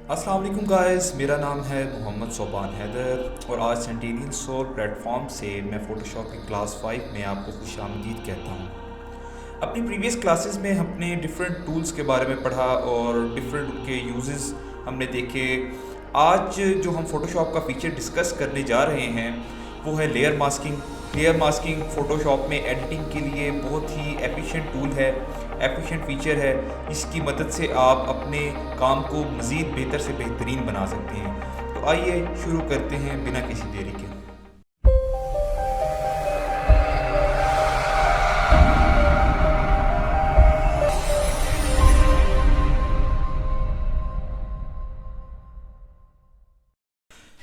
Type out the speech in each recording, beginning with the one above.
अस्सलाम वालेकुम गाइस, मेरा नाम है मोहम्मद सोबान हैदर और आज सेंटेनियल सोल प्लेटफॉर्म से मैं फ़ोटोशॉप की क्लास 5 में आपको खुशामदीद कहता हूँ। अपनी प्रीवियस क्लासेस में हमने डिफरेंट टूल्स के बारे में पढ़ा और डिफरेंट उनके यूजेस हमने देखे। आज जो हम फ़ोटोशॉप का फ़ीचर डिस्कस करने जा रहे हैं वो है layer masking. Layer masking Photoshop में एडिटिंग के लिए बहुत ही एफिशिएंट टूल है, एफिशिएंट फ़ीचर है, जिसकी मदद से आप अपने काम को मज़ीद बेहतर से बेहतरीन बना सकते हैं। तो आइए शुरू करते हैं बिना किसी देरी के।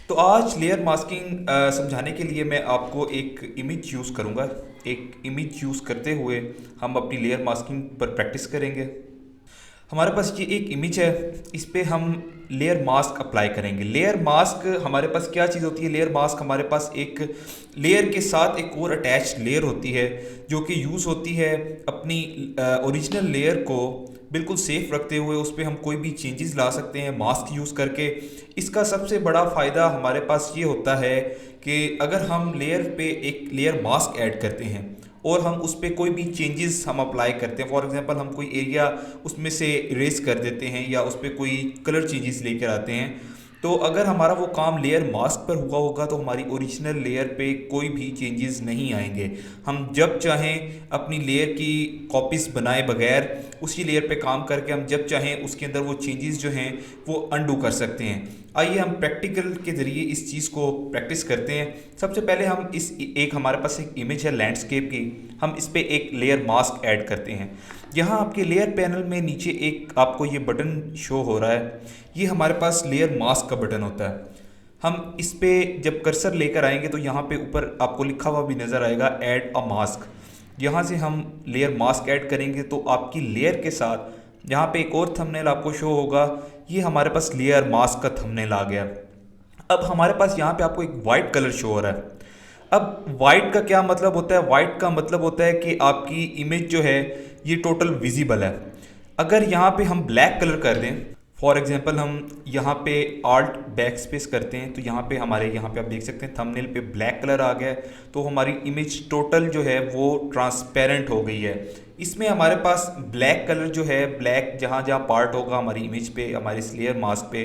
तो आज लेयर मास्किंग समझाने के लिए मैं आपको एक इमेज यूज़ करूँगा। एक इमेज यूज़ करते हुए हम अपनी लेयर मास्किंग पर प्रैक्टिस करेंगे। हमारे पास ये एक इमेज है, इस पे हम लेयर मास्क अप्लाई करेंगे। लेयर मास्क हमारे पास क्या चीज़ होती है? लेयर मास्क हमारे पास एक लेयर के साथ एक और अटैच्ड लेयर होती है, जो कि यूज़ होती है अपनी ओरिजिनल लेयर को बिल्कुल सेफ रखते हुए। उस पर हम कोई भी चेंजेस ला सकते हैं मास्क यूज़ करके। इसका सबसे बड़ा फ़ायदा हमारे पास ये होता है कि अगर हम लेयर पे एक लेयर मास्क ऐड करते हैं और हम उस पर कोई भी चेंजेस हम अप्लाई करते हैं, फॉर एग्जांपल हम कोई एरिया उसमें से इरेज कर देते हैं या उस पर कोई कलर चेंजेस लेकर आते हैं, तो अगर हमारा वो काम लेयर मास्क पर हुआ होगा तो हमारी ओरिजिनल लेयर पे कोई भी चेंजेस नहीं आएंगे। हम जब चाहें अपनी लेयर की कॉपीज़ बनाए बगैर उसी लेयर पे काम करके हम जब चाहें उसके अंदर वो चेंजेस जो हैं वो अनडू कर सकते हैं। आइए हम प्रैक्टिकल के ज़रिए इस चीज़ को प्रैक्टिस करते हैं। सबसे पहले हम इस एक हमारे पास एक इमेज है लैंडस्केप की, हम इस पर एक लेयर मास्क ऐड करते हैं। यहाँ आपके लेयर पैनल में नीचे एक आपको ये बटन शो हो रहा है, ये हमारे पास लेयर मास्क का बटन होता है। हम इस पे जब कर्सर लेकर आएंगे तो यहाँ पे ऊपर आपको लिखा हुआ भी नज़र आएगा ऐड अ मास्क। यहाँ से हम लेयर मास्क ऐड करेंगे तो आपकी लेयर के साथ यहाँ पे एक और थंबनेल आपको शो होगा, ये हमारे पास लेयर मास्क का थंबनेल आ गया। अब हमारे पास यहाँ पे आपको एक वाइट कलर शो हो रहा है। अब वाइट का क्या मतलब होता है? वाइट का मतलब होता है कि आपकी इमेज जो है ये टोटल विजिबल है। अगर यहाँ पे हम ब्लैक कलर कर दें, फॉर एग्जांपल हम यहाँ पे आल्ट बैक स्पेस करते हैं तो यहाँ पे हमारे यहाँ पे आप देख सकते हैं थंबनेल पे ब्लैक कलर आ गया है, तो हमारी इमेज टोटल जो है वो ट्रांसपेरेंट हो गई है। इसमें हमारे पास ब्लैक कलर जो है, ब्लैक जहाँ जहाँ पार्ट होगा हमारी इमेज पे, हमारे लेयर मास्क पे,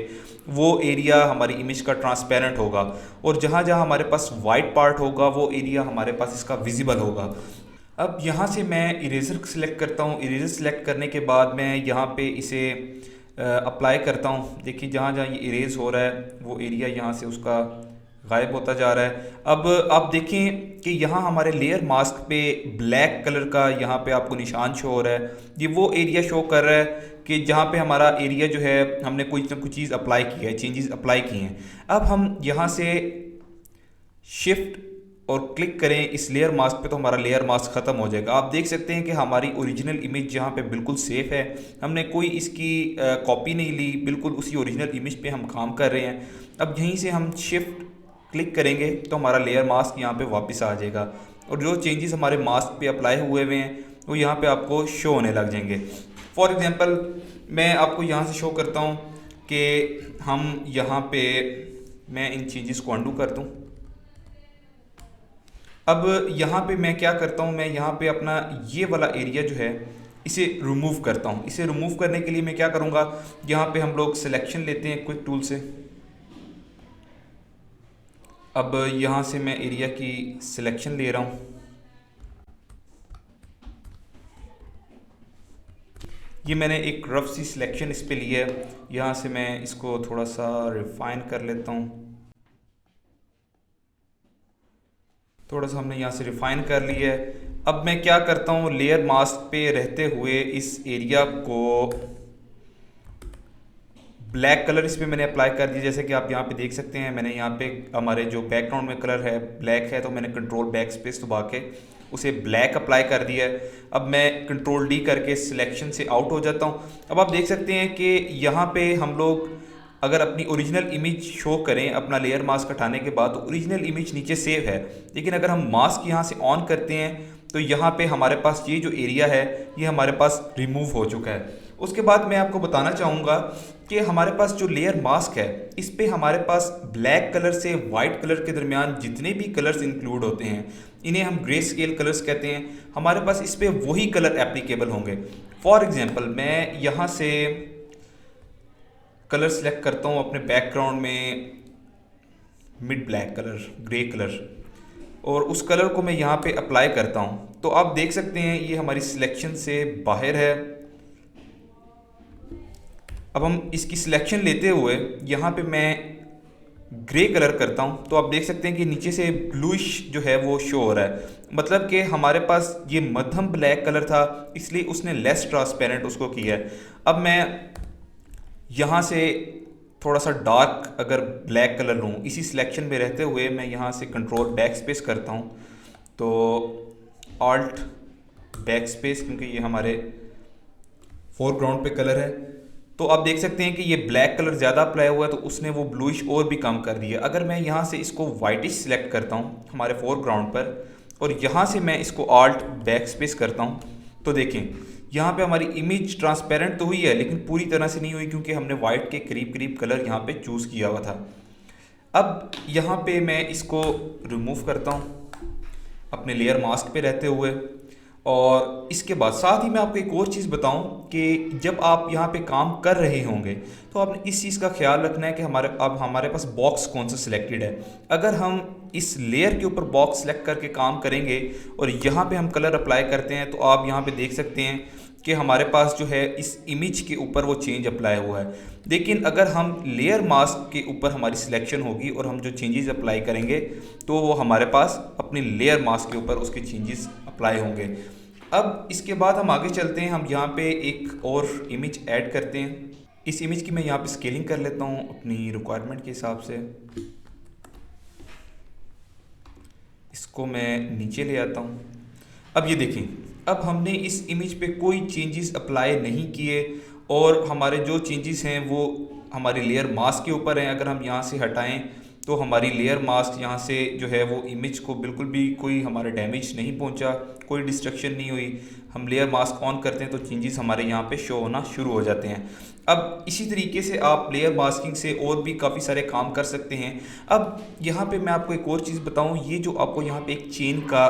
वो एरिया हमारी इमेज का ट्रांसपेरेंट होगा, और जहाँ जहाँ हमारे पास वाइट पार्ट होगा वो एरिया हमारे पास इसका विजिबल होगा। अब यहाँ से मैं इरेज़र सेलेक्ट करता हूँ। इरेज़र सेलेक्ट करने के बाद मैं यहाँ पे इसे अप्लाई करता हूँ। देखिए जहाँ जहाँ ये इरेज़ हो रहा है वो एरिया यहाँ से उसका गायब होता जा रहा है। अब आप देखें कि यहाँ हमारे लेयर मास्क पे ब्लैक कलर का यहाँ पे आपको निशान शो हो रहा है, ये वो एरिया शो कर रहा है कि जहाँ पे हमारा एरिया जो है हमने कुछ ना कुछ चीज़ अप्लाई की है, चेंजेस अप्लाई किए हैं। अब हम यहाँ से शिफ्ट और क्लिक करें इस लेयर मास्क पे तो हमारा लेयर मास्क ख़त्म हो जाएगा। आप देख सकते हैं कि हमारी ओरिजिनल इमेज जहाँ पे बिल्कुल सेफ़ है, हमने कोई इसकी कॉपी नहीं ली, बिल्कुल उसी ओरिजिनल इमेज पे हम काम कर रहे हैं। अब यहीं से हम शिफ्ट क्लिक करेंगे तो हमारा लेयर मास्क यहाँ पे वापस आ जाएगा और जो चेंजेस हमारे मास्क पे अप्लाई हुए हुए हैं वो यहाँ पे आपको शो होने लग जाएंगे। फॉर एग्ज़ाम्पल मैं आपको यहाँ से शो करता हूँ कि हम यहाँ पे, मैं इन चेंजेस को अंडू कर दूँ। अब यहाँ पे मैं क्या करता हूँ, मैं यहाँ पे अपना ये वाला एरिया जो है इसे रिमूव करता हूँ। इसे रिमूव करने के लिए मैं क्या करूँगा, यहाँ पे हम लोग सिलेक्शन लेते हैं क्विक टूल से। अब यहाँ से मैं एरिया की सिलेक्शन ले रहा हूँ। ये मैंने एक रफ सी सिलेक्शन इस पे लिया है। यहाँ से मैं इसको थोड़ा सा रिफाइन कर लेता हूँ। थोड़ा सा हमने यहाँ से रिफ़ाइन कर लिया है। अब मैं क्या करता हूँ, लेयर मास्क पे रहते हुए इस एरिया को ब्लैक कलर इस पर मैंने अप्लाई कर दिया। जैसे कि आप यहाँ पे देख सकते हैं, मैंने यहाँ पे हमारे जो बैकग्राउंड में कलर है ब्लैक है, तो मैंने कंट्रोल बैक स्पेस दबा के उसे ब्लैक अप्लाई कर दिया है। अब मैं कंट्रोल डी करके सिलेक्शन से आउट हो जाता हूँ। अब आप देख सकते हैं कि यहाँ पे हम लोग अगर अपनी ओरिजिनल इमेज शो करें अपना लेयर मास्क हटाने के बाद, तो ओरिजिनल इमेज नीचे सेव है, लेकिन अगर हम मास्क यहाँ से ऑन करते हैं तो यहाँ पे हमारे पास ये जो एरिया है ये हमारे पास रिमूव हो चुका है। उसके बाद मैं आपको बताना चाहूँगा कि हमारे पास जो लेयर मास्क है इस पे हमारे पास ब्लैक कलर से वाइट कलर के दरमियान जितने भी कलर्स इंक्लूड होते हैं इन्हें हम ग्रे स्केल कलर्स कहते हैं। हमारे पास इस पे वही कलर एप्लीकेबल होंगे। फॉर एग्जांपल मैं यहाँ से कलर सेलेक्ट करता हूँ अपने बैकग्राउंड में, mid black colour, grey colour, और उस कलर को मैं यहाँ पे अप्लाई करता हूँ तो आप देख सकते हैं ये हमारी सिलेक्शन से बाहर है। अब हम इसकी सिलेक्शन लेते हुए यहाँ पे मैं ग्रे कलर करता हूँ तो आप देख सकते हैं कि नीचे से ब्लूइश जो है वो शो हो रहा है, मतलब कि हमारे पास ये मध्यम ब्लैक कलर था इसलिए उसने लेस ट्रांसपेरेंट उसको किया है। अब मैं यहाँ से थोड़ा सा डार्क अगर ब्लैक कलर लूँ, इसी सिलेक्शन में रहते हुए मैं यहाँ से कंट्रोल बैक स्पेस करता हूँ तो ऑल्ट बैक स्पेस, क्योंकि ये हमारे फोरग्राउंड पे कलर है तो आप देख सकते हैं कि ये ब्लैक कलर ज़्यादा अप्लाई हुआ है तो उसने वो ब्लूइश और भी कम कर दिया। अगर मैं यहाँ से इसको वाइटिश सिलेक्ट करता हूँ हमारे फोरग्राउंड पर और यहाँ से मैं इसको ऑल्ट बैक स्पेस करता हूँ तो देखें यहाँ पे हमारी इमेज ट्रांसपेरेंट तो हुई है लेकिन पूरी तरह से नहीं हुई क्योंकि हमने वाइट के करीब करीब कलर यहाँ पे चूज़ किया हुआ था। अब यहाँ पे मैं इसको रिमूव करता हूँ अपने लेयर मास्क पे रहते हुए, और इसके बाद साथ ही मैं आपको एक और चीज़ बताऊं कि जब आप यहाँ पे काम कर रहे होंगे तो आपने इस चीज़ का ख्याल रखना है कि हमारे पास बॉक्स कौन सा सिलेक्टेड है। अगर हम इस लेयर के ऊपर बॉक्स सेलेक्ट करके काम करेंगे और यहाँ पे हम कलर अप्लाई करते हैं तो आप यहाँ पे देख सकते हैं कि हमारे पास जो है इस इमेज के ऊपर वो चेंज अप्लाई हुआ है। लेकिन अगर हम लेयर मास्क के ऊपर हमारी सिलेक्शन होगी और हम जो चेंजेस अप्लाई करेंगे तो वो हमारे पास अपने लेयर मास्क के ऊपर उसके चेंजेस अप्लाई होंगे। अब इसके बाद हम आगे चलते हैं, हम यहाँ पे एक और इमेज ऐड करते हैं। इस इमेज की मैं यहाँ पे स्केलिंग कर लेता हूँ अपनी रिक्वायरमेंट के हिसाब से। इसको मैं नीचे ले आता हूँ। अब ये देखें, अब हमने इस इमेज पे कोई चेंजेस अप्लाई नहीं किए और हमारे जो चेंजेस हैं वो हमारे लेयर मास्क के ऊपर हैं। अगर हम यहाँ से हटाएं तो हमारी लेयर मास्क यहाँ से जो है वो इमेज को बिल्कुल भी कोई हमारा डैमेज नहीं पहुँचा, कोई डिस्ट्रक्शन नहीं हुई। हम लेयर मास्क ऑन करते हैं तो चेंजेस हमारे यहाँ पे शो होना शुरू हो जाते हैं। अब इसी तरीके से आप लेयर मास्किंग से और भी काफ़ी सारे काम कर सकते हैं। अब यहाँ पे मैं आपको एक और चीज़ बताऊँ, ये जो आपको यहाँ पे एक चेन का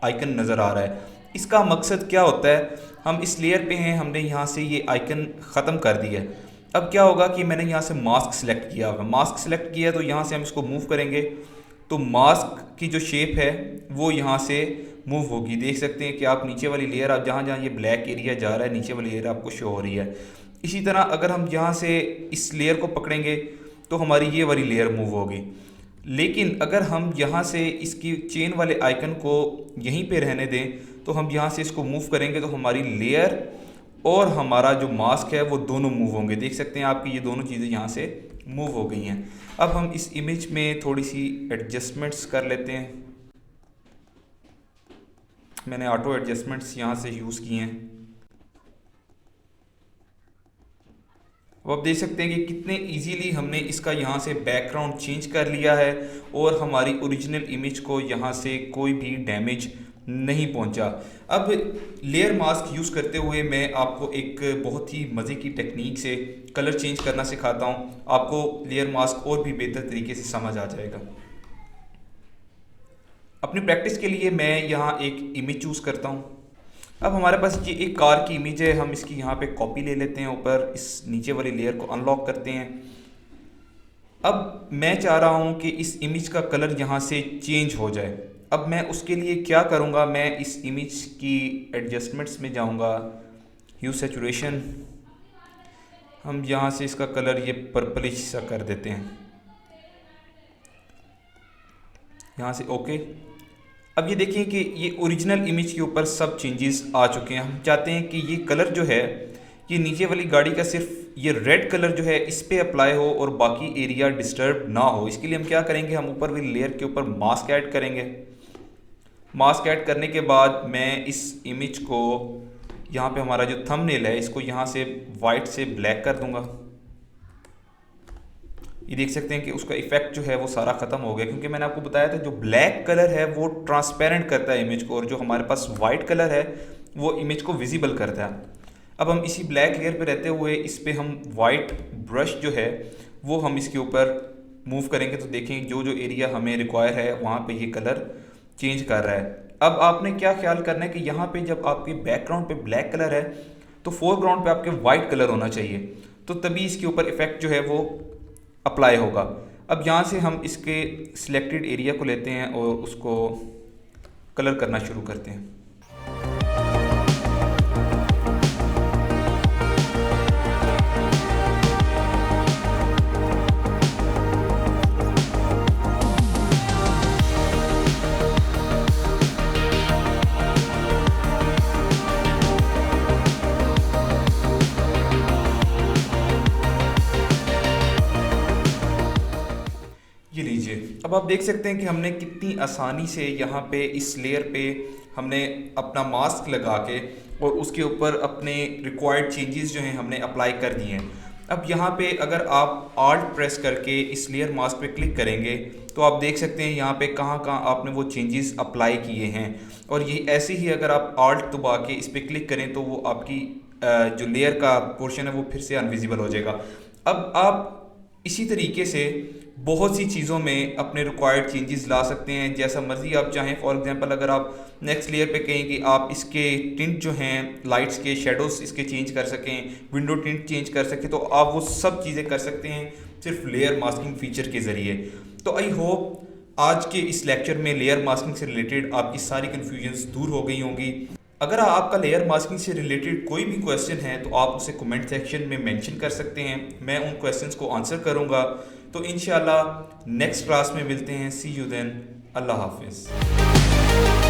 आइकन नज़र आ रहा है, इसका मकसद क्या होता है। हम इस लेयर पे हैं, हमने यहाँ से ये आइकन ख़त्म कर दिया है। अब क्या होगा कि मैंने यहाँ से मास्क सेलेक्ट किया हुआ, मास्क सेलेक्ट किया तो यहाँ से हम इसको मूव करेंगे तो मास्क की जो शेप है वो यहाँ से मूव होगी। देख सकते हैं कि आप नीचे वाली लेयर, आप जहाँ जहाँ ये ब्लैक एरिया जा रहा है नीचे वाली लेयर आपको शो हो रही है। इसी तरह अगर हम यहाँ से इस लेयर को पकड़ेंगे तो हमारी ये वाली लेयर मूव होगी। लेकिन अगर हम यहाँ से इसकी चेन वाले आइकन को यहीं पे रहने दें तो हम यहाँ से इसको मूव करेंगे तो हमारी लेयर और हमारा जो मास्क है वो दोनों मूव होंगे। देख सकते हैं आपकी ये दोनों चीज़ें यहाँ से मूव हो गई हैं। अब हम इस इमेज में थोड़ी सी एडजस्टमेंट्स कर लेते हैं। मैंने ऑटो एडजस्टमेंट्स यहाँ से यूज़ किए हैं। अब आप देख सकते हैं कि कितने इजीली हमने इसका यहाँ से बैकग्राउंड चेंज कर लिया है और हमारी ओरिजिनल इमेज को यहाँ से कोई भी डैमेज नहीं पहुँचा। अब लेयर मास्क यूज़ करते हुए मैं आपको एक बहुत ही मज़े की टेक्निक से कलर चेंज करना सिखाता हूँ। आपको लेयर मास्क और भी बेहतर तरीके से समझ आ जाएगा। अपनी प्रैक्टिस के लिए मैं यहाँ एक इमेज चूज़ करता हूँ। अब हमारे पास ये एक कार की इमेज है, हम इसकी यहाँ पे कॉपी ले लेते हैं, ऊपर इस नीचे वाली लेयर को अनलॉक करते हैं। अब मैं चाह रहा हूँ कि इस इमेज का कलर यहाँ से चेंज हो जाए। अब मैं उसके लिए क्या करूँगा, मैं इस इमेज की एडजस्टमेंट्स में जाऊँगा, ह्यू सैचुरेशन, हम यहाँ से इसका कलर ये पर्पलिश सा कर देते हैं, यहाँ से ओके। अब ये देखिए कि ये ओरिजिनल इमेज के ऊपर सब चेंजेस आ चुके हैं। हम चाहते हैं कि ये कलर जो है ये नीचे वाली गाड़ी का सिर्फ ये रेड कलर जो है इस पे अप्लाई हो और बाकी एरिया डिस्टर्ब ना हो। इसके लिए हम क्या करेंगे, हम ऊपर वाली लेयर के ऊपर मास्क ऐड करेंगे। मास्क ऐड करने के बाद मैं इस इमेज को यहाँ पे हमारा जो थंबनेल है इसको यहाँ से वाइट से ब्लैक कर दूंगा। ये देख सकते हैं कि उसका इफेक्ट जो है वो सारा ख़त्म हो गया, क्योंकि मैंने आपको बताया था जो ब्लैक कलर है वो ट्रांसपेरेंट करता है इमेज को और जो हमारे पास वाइट कलर है वो इमेज को विजिबल करता है। अब हम इसी ब्लैक लेयर पे रहते हुए इस पे हम वाइट ब्रश जो है वो हम इसके ऊपर मूव करेंगे तो देखें जो जो एरिया हमें रिक्वायर है वहाँ पे ये कलर चेंज कर रहा है। अब आपने क्या ख्याल करना है कि यहाँ पे जब आपके बैकग्राउंड पे ब्लैक कलर है तो फोरग्राउंड पे आपके वाइट कलर होना चाहिए, तो तभी इसके ऊपर इफेक्ट जो है वो अप्लाई होगा। अब यहाँ से हम इसके सिलेक्टेड एरिया को लेते हैं और उसको कलर करना शुरू करते हैं। ये लीजिए, अब आप देख सकते हैं कि हमने कितनी आसानी से यहाँ पे इस लेयर पे हमने अपना मास्क लगा के और उसके ऊपर अपने रिक्वायर्ड चेंजेस जो हैं हमने अप्लाई कर दिए हैं। अब यहाँ पे अगर आप आल्ट प्रेस करके इस लेयर मास्क पे क्लिक करेंगे तो आप देख सकते हैं यहाँ पे कहाँ कहाँ आपने वो चेंजेस अप्लाई किए हैं, और ये ऐसे ही अगर आप आल्ट दबा के इस पर क्लिक करें तो वो आपकी जो लेयर का पोर्शन है वो फिर से अनविजिबल हो जाएगा। अब आप इसी तरीके से बहुत सी चीज़ों में अपने रिक्वायर्ड चेंजेस ला सकते हैं जैसा मर्जी आप चाहें। फॉर एग्जांपल अगर आप नेक्स्ट लेयर पे कहें कि आप इसके टिंट जो हैं लाइट्स के शेडोज़ इसके चेंज कर सकें, विंडो टिंट चेंज कर सकें, तो आप वो सब चीज़ें कर सकते हैं सिर्फ लेयर मास्किंग फीचर के ज़रिए। तो आई होप आज के इस लेक्चर में लेयर मास्किंग से रिलेटेड आपकी सारी कन्फ्यूजन्स दूर हो गई होंगी। अगर आपका लेयर मास्किंग से रिलेटेड कोई भी क्वेश्चन है तो आप उसे कमेंट सेक्शन में मेंशन कर सकते हैं, मैं उन क्वेश्चंस को आंसर करूंगा। तो इंशाल्लाह नेक्स्ट क्लास में मिलते हैं। सी यू देन, अल्लाह हाफिज़।